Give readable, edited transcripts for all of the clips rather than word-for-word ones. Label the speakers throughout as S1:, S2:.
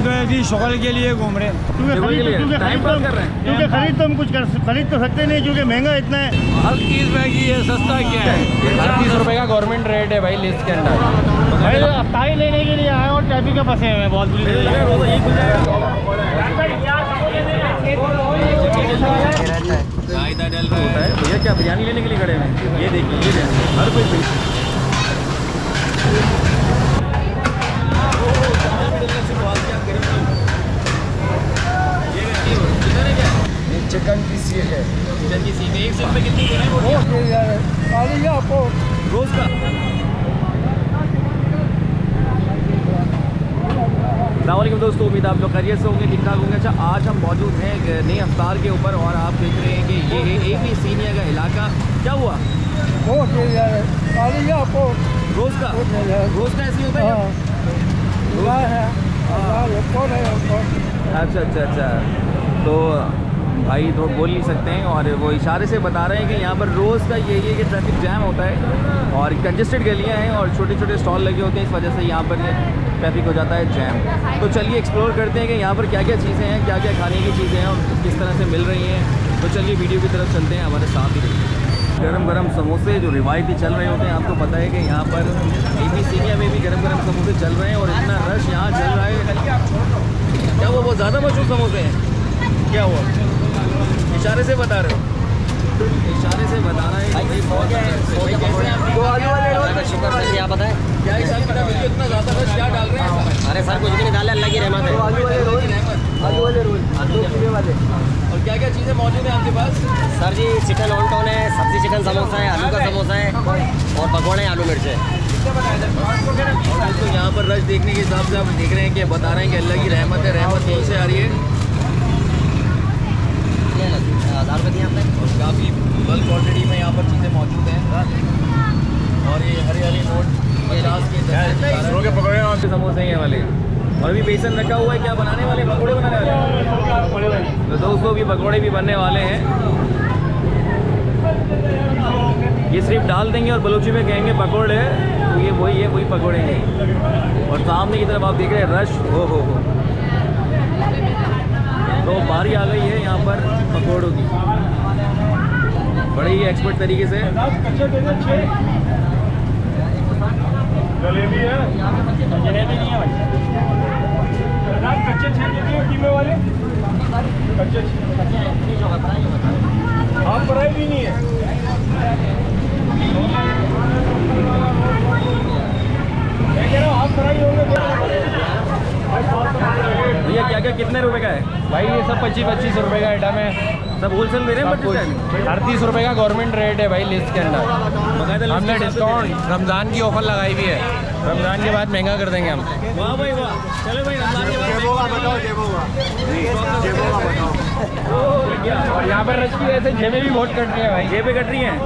S1: तो ऐसी शक्ल के लिए घूम रहे हैं, क्योंकि खरीद तो हम कुछ खरीद तो सकते नहीं, क्योंकि महंगा इतना है।
S2: हर चीज़ महंगी है, सस्ता क्या है।
S3: 38 रुपये का गवर्नमेंट रेट है भाई लिस्ट के अंदर।
S1: भाई ताई लेने के लिए आए और ट्रैफिक में फंसे हुए हैं बहुत बुरी तरह।
S2: रायता डल रहा है भैया, क्या बिरयानी लेने के लिए खड़े हैं? ये देखिए, ये हर कोई
S3: चिकन की सीख है।
S2: चिकन की सीख 1 रुपये कितनी दे रहे हैं
S3: आपको
S2: रोज़ का? अस्सलामुअलैकुम दोस्तों, उम्मीद आप लोग खैरियत से होंगे, ठीक ठाक होंगे। अच्छा, आज हम मौजूद हैं नए अफ्तार के ऊपर और आप देख रहे हैं कि ये है AB सीनिया का इलाका। क्या हुआ?
S3: आपको
S2: रोज़ का ऐसे होता है? अच्छा। तो भाई तो बोल नहीं सकते हैं और वो इशारे से बता रहे हैं कि यहाँ पर रोज़ का ये कि ट्रैफिक जैम होता है और कंजेस्टेड गलियाँ हैं और छोटे छोटे स्टॉल लगे होते हैं, इस वजह से यहाँ पर ट्रैफिक हो जाता है जैम। तो चलिए एक्सप्लोर करते हैं कि यहाँ पर क्या क्या चीज़ें हैं, क्या क्या खाने की चीज़ें हैं और किस तरह से मिल रही हैं। तो चलिए वीडियो की तरफ चलते हैं, हमारे साथ ही रहिए। गरम समोसे जो रिवायती चल रहे होते हैं, आपको पता है कि यहाँ पर AB सीनिया में भी गरम समोसे चल रहे हैं और इतना रश यहाँ चल रहा है। क्या वो बहुत ज़्यादा मशहूर समोसे हैं? क्या हुआ? इशारे से बता रहे हो? इशारे से बता रहा है भाई बहुत
S4: शुक्र सर, क्या बताएं?
S2: क्या हिसाब किताब है? इतना ज़्यादा रश क्या डाल रहे हैं?
S4: अरे सर कुछ भी नहीं डाले, अल्लाह की रहमत है।
S2: आलू वाले रोल और क्या क्या चीज़ें मौजूद हैं आपके पास?
S4: सर जी चिकन ऑल्टोन है, सब्जी चिकन समोसा है, आलू का समोसा है और पकौड़े आलू मिर्च है।
S2: तो यहाँ पर रश देखने के हिसाब से आप देख रहे हैं कि बता रहे हैं कि अल्लाह की रहमत है। रहमत कहीं से आ रही है?
S4: 1000 रुपये दिए आपने।
S2: और काफ़ी बल्क क्वान्टिटी में यहाँ पर चीज़ें मौजूद हैं और ये हरी नोट 50 के 10 के पकौड़े और समोसे हैं वाले। और अभी बेसन रखा हुआ है, क्या बनाने वाले? पकौड़े बनाने वाले। तो दोस्तों भी पकौड़े भी बनने वाले हैं। ये सिर्फ डाल देंगे और बलूची में कहेंगे पकौड़े, तो ये वही पकौड़े हैं। और सामने की तरफ आप देख रहे हैं रश हो। तो बारी आ गई है यहाँ पर पकौड़ों की, बड़े ही एक्सपर्ट तरीके से।
S1: जलेबी है, जलेबी नहीं है भाई, कच्चे 6 कीमे वाले, कच्चे हाफ फ्राई भी नहीं है। मैं कह रहा हूँ हाफ फ्राई होंगे।
S2: भैया क्या कितने रुपए का है?
S3: भाई ये सब 25-25 रुपये का आइटम है।
S2: सब होलसेल दे रहे हैं?
S3: 38 रुपये का गवर्नमेंट रेट है भाई लिस्ट के अंदर। हमने डिस्काउंट रमज़ान की ऑफर लगाई हुई है, रमज़ान के बाद महंगा कर देंगे हम।
S2: वाह भाई वाह, चलो भाई रमज़ान के बाद
S3: और यहाँ पर रश की वजह से जेबें भी बहुत कट रही है भाई।
S2: जेबें कट रही हैं।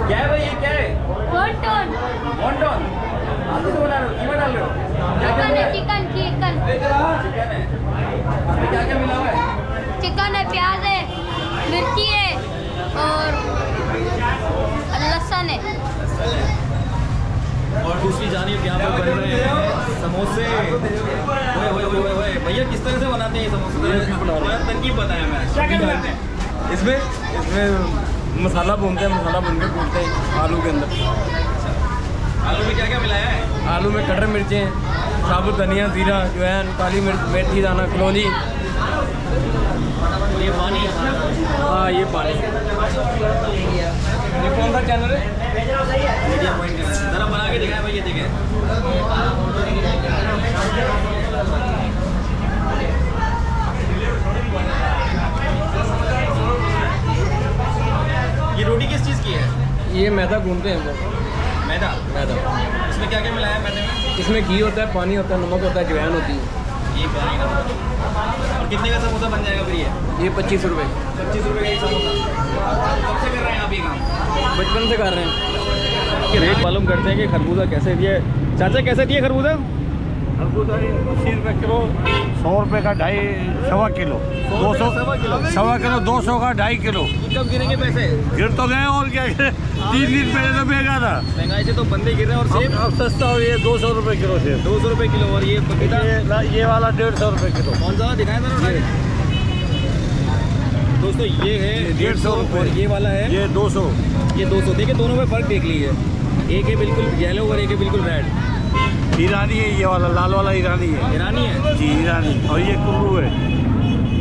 S2: क्या है भाई, ये क्या है? वॉन्टन। आप किसको बना रहे हो? कीमा डाल रहे हो?
S5: चिकन
S2: चिकन है। इसमें क्या मिला हुआ है?
S5: चिकन है, प्याज है, मिर्ची है और लहसुन है।
S2: और दूसरी जानिब यहाँ पर बन रहे हैं समोसे। ओए भैया किस तरह से बनाते हैं ये समोसे? तरकीब बताया मैं। क्या करते हैं
S3: इसमें मसाला भूनते हैं, मसाला भून के भूनते हैं आलू के अंदर।
S2: आलू में क्या मिलाया है?
S3: आलू में कटर मिर्चें, साबुत धनिया, जीरा, अजवाइन, काली मिर्च, मेथी दाना, कलौंजी।
S2: ये पानी है?
S3: हाँ ये पानी। ये कौन सा चैनल है?
S2: मीडिया पॉइंट का। जरा बना के दिखाएं भाई, ये देखें। ये रोटी किस चीज़ की है?
S3: ये मैदा गूंदते हैं हम लोग।
S2: मैदा। इसमें क्या मिलाया है मैदे में?
S3: इसमें घी होता है, पानी होता है, नमक होता है, अजवाइन होती है।
S2: ये पानी ना। और कितने का समोसा बन जाएगा फिर
S3: ये 25 रुपये।
S2: 25 रुपये का एक समोसा। कब से कर रहे हैं आप ये काम?
S3: बचपन से कर रहे हैं।
S2: रेट मालूम करते हैं कि खरबूजा कैसे दिए। चाचा कैसे दिए खरबूजा?
S6: खरबूजा 80 रुपये किलो, 100 रुपये का सवा किलो, 200 सवा किलो, 200 का 2.5 किलो।
S2: कब गिरेंगे पैसे?
S6: गिर तो गए और क्या 3 दिन पहले तो महंगा था,
S2: महंगाई से तो बंदे गिर रहे हैं। और सेब
S6: अब सस्ता हो गया 200 रुपये किलो सेब,
S2: 200 रुपये किलो। और ये पपीता
S6: ये वाला 150 रुपये किलो।
S2: कौन सा दिखाया था उन्होंने? दोस्तों ये है 150 और ये वाला है
S6: ये 200।
S2: ये 200। देखिए दोनों में फ़र्क देख लीजिए, एक है बिल्कुल येलो और एक है बिल्कुल रेड।
S6: ईरानी है ये वाला, लाल वाला ईरानी है।
S2: ईरानी है
S6: जी, ईरानी। और ये कुल्लू है।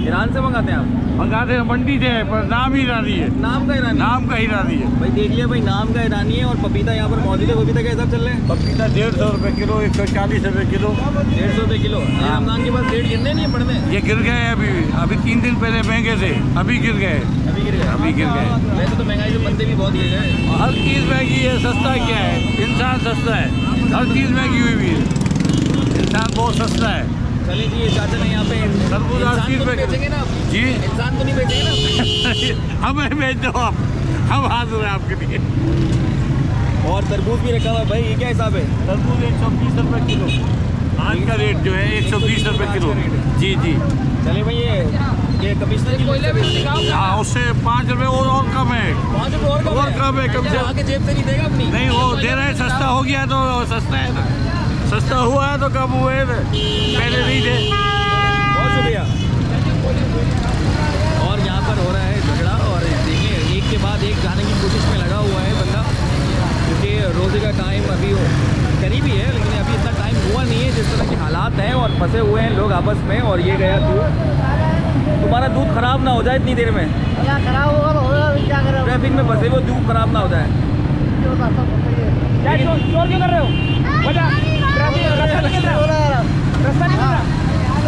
S2: ईरान से मंगाते हैं आप?
S6: मंगाते हैं मंडी से, पर नाम ईरानी है।
S2: नाम का ईरानी?
S6: नाम का ईरानी है
S2: भाई देख लिया भाई, नाम का ईरानी है। और पपीता यहाँ पर मौजूद है। पपीता क्या हिसाब चल रहे हैं?
S6: पपीता 150 रुपये किलो, 140 रुपये किलो।
S2: 150 रुपये किलो। रमजान के बाद रेट गिरने नहीं पड़ने?
S6: ये गिर गए अभी 3 दिन पहले महंगे थे, अभी गिर गए।
S2: अभी गिर गए?
S6: अभी गिर गए।
S2: वैसे तो महंगाई से बंदे भी बहुत गिर गए।
S6: हर चीज़ महंगी है, सस्ता क्या है? इंसान सस्ता है, हर चीज़ महंगी हुई भी है। इंसान बहुत सस्ता है।
S2: चलिए जी, ये चाचा ने यहाँ पे
S6: तरबूज 80 रुपये
S2: बेचेंगे ना
S6: जी।
S2: इंसान तो नहीं बेचेंगे ना?
S6: हमें भेज दो आप, हम हाजिर हैं आपके लिए।
S2: और तरबूज भी रखा हुआ है भाई, ये क्या हिसाब है?
S6: तरबूज 120 रुपये किलो। आज का रेट जो है 120 रुपये किलो। जी जी।
S2: चलिए भाई, ये कमिश्नर की कोयले भी दिखाओ।
S6: हाँ, उससे 5 रुपये और कम है।
S2: 5 रुपये और कम है?
S6: कम से
S2: आगे जेब से नहीं देगा अपनी?
S6: नहीं, वो दे रहे हैं। सस्ता हो गया तो सस्ता है ना, सस्ता हुआ है तो कम हुए ना, पहले नहीं थे।
S2: बहुत शुक्रिया। और यहाँ पर हो रहा है झगड़ा, और देखिए एक के बाद एक जाने की कोशिश में लगा हुआ है बंदा, क्योंकि रोज़े का टाइम अभी करीब ही है, लेकिन अभी इतना टाइम हुआ नहीं है। जिस तरह के हालात हैं और फंसे हुए हैं लोग आपस में। और ये गया दूध, तुम्हारा दूध खराब ना हो जाए इतनी देर में।
S5: क्या खराब होगा तो होगा, क्या करें?
S2: ट्रैफिक में फंसे हुए दूध खराब ना हो जाए। क्या शोर क्यों कर रहे हो? रास्ता नहीं मिल रहा?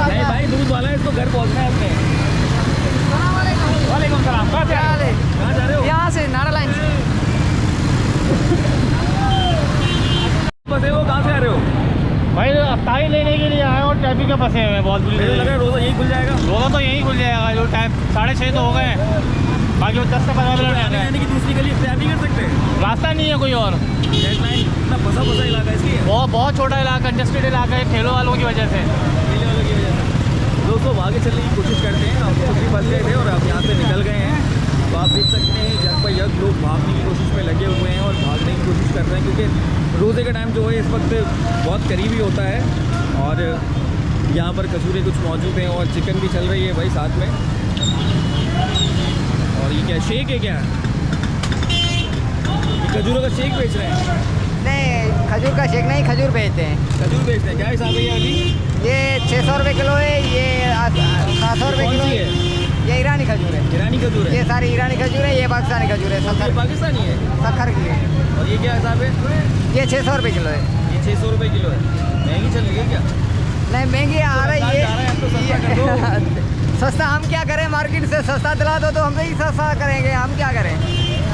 S2: नहीं भाई, दूध वाला है, इसको घर पहुंचना है अपने। वालेकुम सलाम। कहाँ जा रहे हो?
S7: यहाँ से नारा लाइन से।
S2: फंसे हो? कहाँ से आ रहे हो?
S1: भाई ताई लेने के लिए आए और ट्रैफिक में फंसे हुए हैं बहुत बुरी
S2: मुझे
S1: तरह
S2: लग रहा है रोज़ा यही खुल जाएगा।
S1: रोज़ा तो यहीं खुल जाएगा, जो टाइम 6:30 तो हो गए हैं, बाकी वो 10 से 15 मिनट
S2: आने
S1: रहना
S2: जाने की दूसरी गली इख्तियार नहीं कर सकते?
S1: है। रास्ता नहीं है कोई और।
S2: डेडलाइन इतना फंसा इलाका है इसलिए।
S1: बहुत छोटा इलाका, कंजेस्टेड इलाका है, ठेलों वालों की वजह से।
S2: मेले वालों की वजह से। दोस्तों आगे चलने की कोशिश करते हैं। हम खुद भी फंस गए थे और अब यहाँ से निकल गए हैं। तो आप देख सकते हैं जग पर जग लोग भागने की कोशिश में लगे हुए हैं और भागने की कोशिश कर रहे हैं, क्योंकि रोज़े का टाइम जो है इस वक्त बहुत करीबी होता है। और यहाँ पर कचूरे कुछ मौजूद हैं और चिकन भी चल रही है भाई साथ में। और ये क्या शेक है? क्या खजूरों का शेक बेच रहे हैं?
S7: नहीं, खजूर का शेक नहीं, खजूर बेचते हैं।
S2: खजूर बेचते हैं? क्या हिसाब है ये अभी?
S7: ये 600 रुपये किलो है, ये 700 रुपये
S2: कौन
S7: किलो
S2: सी
S7: है।
S2: है?
S7: ये ईरानी खजूर है।
S2: ईरानी खजूर है?
S7: ये सारी ईरानी खजूर है, ये पाकिस्तानी खजूर है।
S2: ये पाकिस्तानी है?
S7: सत्तर की है।
S2: और ये क्या हिसाब है?
S7: ये 600 रुपये किलो है।
S2: ये 600 रुपये किलो है। महंगी चल रही है क्या?
S7: नहीं, महंगी आ रही
S2: जा रहा है, अब तो सस्ता कर
S7: है। सस्ता हम क्या करें? मार्केट से सस्ता दिला दो तो हम ही सस्ता करेंगे। हम क्या करें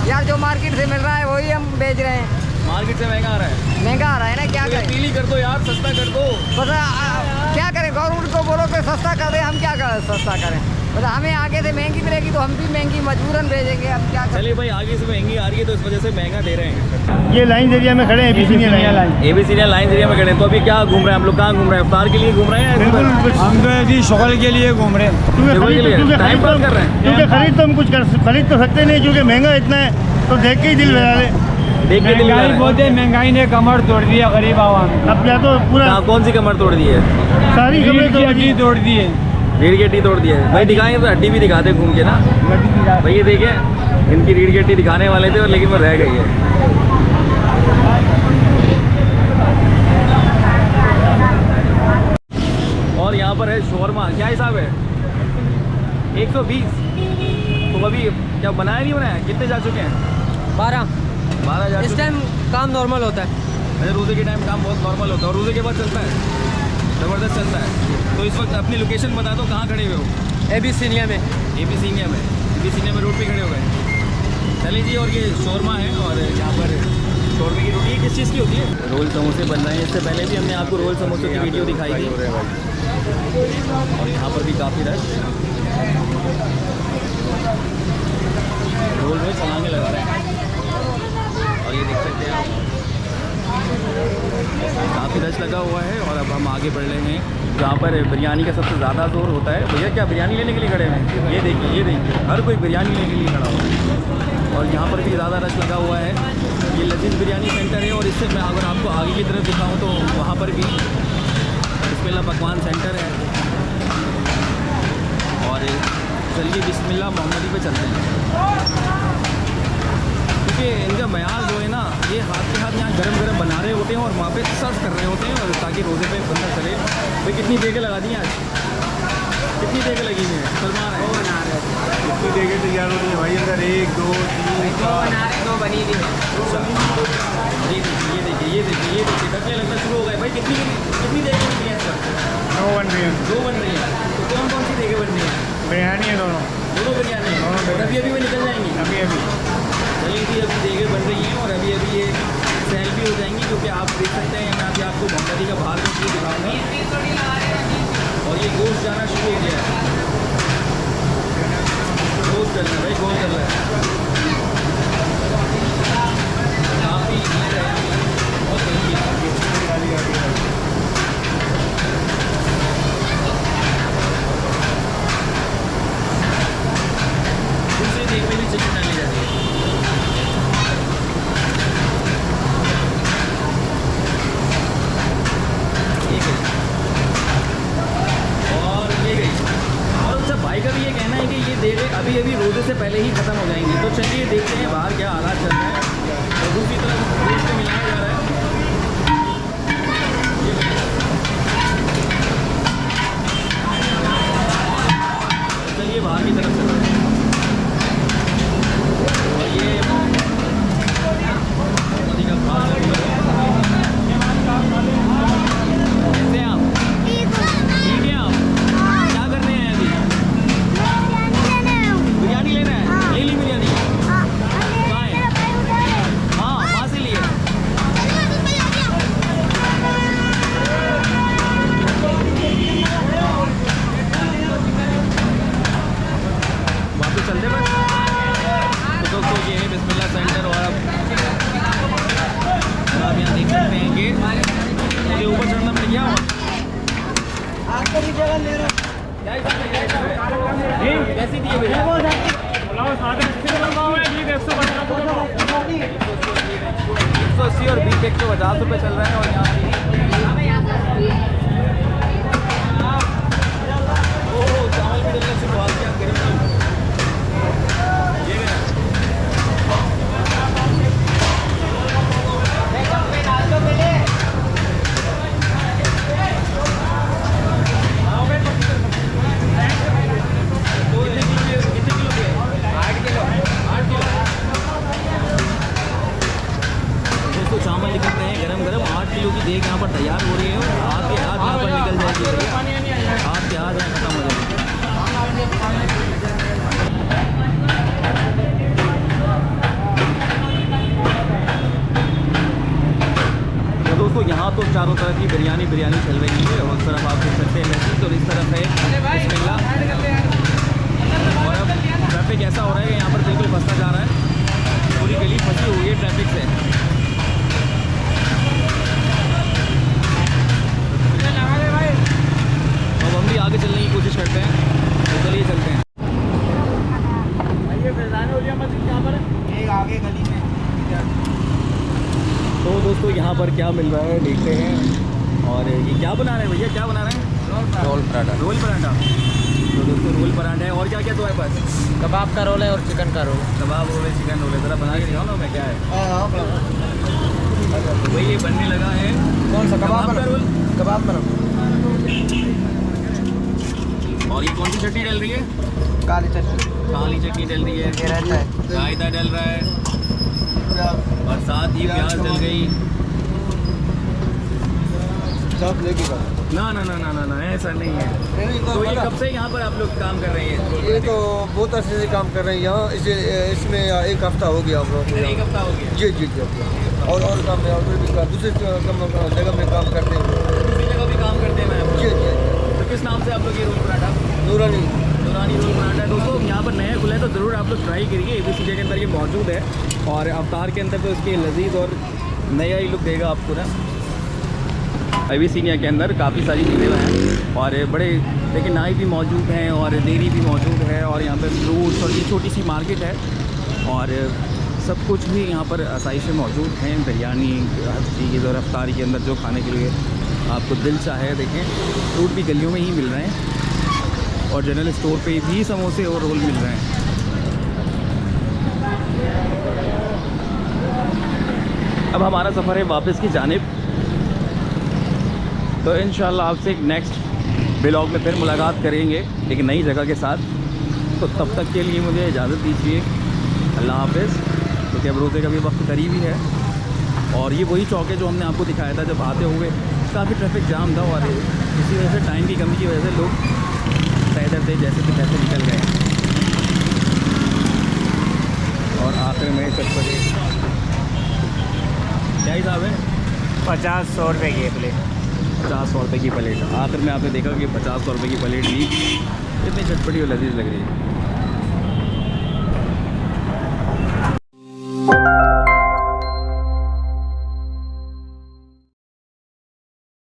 S7: यार, जो मार्केट से मिल रहा है वही हम बेच रहे हैं।
S2: मार्केट से महंगा आ रहा है?
S7: महंगा आ रहा है ना, क्या
S2: तो
S7: करें?
S2: अपील कर दो यार, सस्ता कर दो।
S7: बस क्या करें, गवर्नमेंट को बोलो कि सस्ता कर दे, हम क्या करें? सस्ता करें, बस हमें आगे से महंगी मिलेगी तो हम भी महंगी मजबूरन भेजेंगे। अब क्या करें?
S2: चलिए भाई, आगे से महंगी आ रही है तो इस वजह से महंगा दे रहे हैं।
S1: ये लाइन एरिया में खड़े हैं, ABC line.
S2: ABC line area में खड़े हैं। तो अभी क्या घूम रहे हैं हम लोग? कहाँ घूम रहे हैं? इफ्तार के लिए घूम रहे हैं?
S6: हम तो जी शगल के लिए घूम रहे हैं।
S2: टाइम पास कर रहे हैं?
S1: क्योंकि खरीद तो हम कुछ खरीद तो सकते नहीं, क्योंकि महंगा इतना है, तो देख के ही दिल बहला ले।
S2: देख के दिल
S6: महंगाई बहुत है, महंगाई ने कमर तोड़ दिया गरीब आवाम।
S1: अब क्या तो पूरा
S2: कौन सी कमर तोड़ दी है?
S1: सारी कमरें
S6: की हड्डी तोड़ दी है।
S2: रीढ़ की हड्डी तोड़ दी है भाई। दिखाएंगे तो हड्डी भी दिखाते घूम के ना भाई। ये देखिए, इनकी रीढ़ की हड्डी दिखाने वाले थे और लेकिन वो रह गई है। और यहाँ पर है शोरमा। क्या हिसाब है? 120। तो अभी क्या बनाया नहीं बनाया? कितने जा चुके हैं?
S7: 12
S2: जा
S7: इस
S2: चुके हैं।
S7: टाइम काम नॉर्मल होता है।
S2: अरे रोज़े के टाइम काम बहुत नॉर्मल होता है और रोज़े के बाद चलता है, ज़बरदस्त चलता है। तो इस वक्त अपनी लोकेशन बता दो, कहाँ खड़े हुए हो?
S7: AB सीनिया में।
S2: AB सीनिया में रोड पे खड़े हो गए। चलिए जी, और ये शोरमा है और यहाँ पर शोरमे की रोटी किस चीज़ की होती है? रोल समोसे बन रहे हैं। इससे पहले भी हमने आपको रोल समोसे की वीडियो दिखाई थी। और यहाँ पर भी काफ़ी रश रोल में छलांगे लगा रहे हैं। और ये देख सकते हैं आप, काफ़ी रश लगा हुआ है और अब हम आगे बढ़ रहे हैं जहाँ पर बिरयानी का सबसे ज़्यादा जोर होता है। भैया क्या बिरयानी लेने के लिए खड़े हैं? ये देखिए हर कोई बिरयानी लेने के लिए खड़ा हुआ है और यहाँ पर भी ज़्यादा रश लगा हुआ है। ये लजीज बिरयानी सेंटर है और इससे मैं अगर आपको आगे की तरफ दिखाऊँ तो वहाँ पर भी बिस्मिल्लाह पकवान सेंटर है। और चलिए बिस्मिल्लाह मोहम्मदी पे चलते हैं क्योंकि इनका मयार जो है ना ये हाथ के हाथ यहाँ गरम गरम बना रहे होते हैं और वहाँ पे सर्व कर रहे होते हैं और ताकि रोज़े पे बंदा चले। भाई कितनी देगे लगा दी आज? कितनी देगे लगी हुई है? सलमान है
S1: कितनी देगे तैयार हो रही है भाई? अंदर 1 2 3
S7: दो बनी हुई है।
S2: ये देखिए ढकने लगना शुरू हो गए। भाई कितनी देगे बन रही है? सर
S1: 2 बन रही है।
S2: 2 बन रही है। तो कौन सी देगे बन रही है?
S1: बिरयानी है दोनों
S2: बिरयानी है और अभी में निकल जाएंगी।
S1: अभी
S2: चलिए जी अभी देगे बन रही हैं और अभी ये सेल भी हो जाएंगी क्योंकि आप देख सकते हैं मैं अभी आपको मोहम्मदी का बाहर का चीज़ दिखाऊंगा। और ये गोश्त जाना शुरू हो गया है। गोश्त चल रहा है भाई, गोश्त चल रहा है। काफ़ी बहुत जल्दी दूसरी देख में भी चिकन डाली जाती है। और ये गई। और अच्छा भाई का भी ये कहना है कि ये देगे अभी रोज़े से पहले ही ख़त्म हो जाएंगी। तो चलिए देखते हैं बाहर क्या हालात चल रहे हैं। और दूसरी तरफ गोश्त मिलाया जा रहा है। चलिए बाहर की तरफ चलते हैं। और ये मोहम्मदी का खास कैसे आप? ठीक है आप? क्या कर रहे हैं अभी? बिरयानी लेना है? ले ली बिरयानी? कहाँ है? हाँ वहाँ से लिए। वापस चलते बस। तो दोस्तों ये है बिस्मिल्लाह सेंटर और अब आप यहाँ देख सकते हैं कि मुझे ऊपर चढ़ना पड़ गया। कैसी दी है भैया? 180 और बीफ 150 रुपये चल रहा है। और यहाँ चावल भी डलना शुरू हो गया गर्म। चावल निकलते हैं गरम गरम। 8 किलो की देग यहाँ पर तैयार हो रही है। आपके हाथ यहाँ पर निकल जाएगी। आपके हाथ यहाँ खत्म हो जाएगी। तो दोस्तों यहाँ तो चारों तरफ की बिरयानी चल रही है। और उस तरफ आप देख सकते हैं लजीज और इस तरफ है बिस्मिल्लाह। और अब ट्रैफिक ऐसा हो रहा है कि यहाँ पर बिल्कुल फंसता जा रहा है। पूरी गली फंसी हुई है ट्रैफिक से। अब हम भी आगे चलने की कोशिश करते हैं। तो चलिए चलते हैं।
S7: आगे गली में।
S2: तो दोस्तों यहाँ पर क्या मिल रहा है देखते हैं। और ये क्या बना रहे हैं भैया? क्या बना रहे हैं? रोल पराठा। तो दोस्तों रोल पराठा है। और क्या क्या तो है बस?
S7: कबाब का रोल है और चिकन का रोल।
S2: कबाब रोल है, चिकन रोल है। ज़रा बना के दिखाओ ना मैं क्या है। तो भाई ये बनने लगा है।
S7: कौन सा
S2: कबाब का रोल?
S7: कबाब का रोल।
S2: और ये कौन सी चटनी डल रही है?
S7: काली चटनी
S2: डल रही है।
S7: रहता है।
S2: रायता डल रहा है और साथ ही प्याज डल गई।
S6: सब लेके
S2: ना ऐसा नहीं है। तो ये कब से यहाँ पर आप लोग काम कर रहे हैं?
S6: ये तो बहुत अच्छे से काम कर रहे हैं यहाँ। इसमें 1 हफ्ता हो गया हम लोग।
S2: 1 हफ्ता हो गया।
S6: जी और काम है। और भी दूसरे जगह में काम करते हैं।
S2: दूसरी जगह भी काम करते हैं मैं।
S6: जी
S2: तो किस नाम से आप लोग ये रोल पराठा?
S6: नूरानी
S2: रोल पराठा। दोस्तों यहाँ पर नया खुला है तो ज़रूर आप लोग ट्राई करिए। ABC के अंदर ये मौजूद है। और अवतार के अंदर तो इसके लजीज और नया ही लुक देगा आपको ना। अविसिनिया के अंदर काफ़ी सारी चीज़ें हैं और बड़े लेकिन नाई भी मौजूद हैं और डेयरी भी मौजूद है और यहाँ पे फ्रूट्स और ये छोटी सी मार्केट है और सब कुछ भी यहाँ पर आसाइशें मौजूद हैं। बिरयानी हर चीज़ और अफ्तारी के अंदर जो खाने के लिए आपको दिल चाहे देखें, फ्रूट भी गलियों में ही मिल रहे हैं और जनरल स्टोर पे भी समोसे और रोल मिल रहे हैं। अब हमारा सफ़र है वापस की जानिब, तो इंशाल्लाह आपसे एक नेक्स्ट ब्लॉग में फिर मुलाकात करेंगे एक नई जगह के साथ। तो तब तक के लिए मुझे इजाज़त दीजिए, अल्लाह हाफ़िज़, क्योंकि अब रोज़े का भी वक्त करीब ही है। और ये वही चौक है जो हमने आपको दिखाया था जब आते हुए काफ़ी ट्रैफिक जाम था और इसी वजह से टाइम की कमी की वजह से लोग पैदल थे जैसे कि पैसे निकल गए। और आखिर में चटपटे क्या हिसाब है?
S6: 50-100 रुपये की प्लेट।
S2: 50-100 रुपये की प्लेट। आखिर में आपने देखा कि 50-100 रुपये की प्लेट ली, इतनी चटपटी और लजीज लग रही है।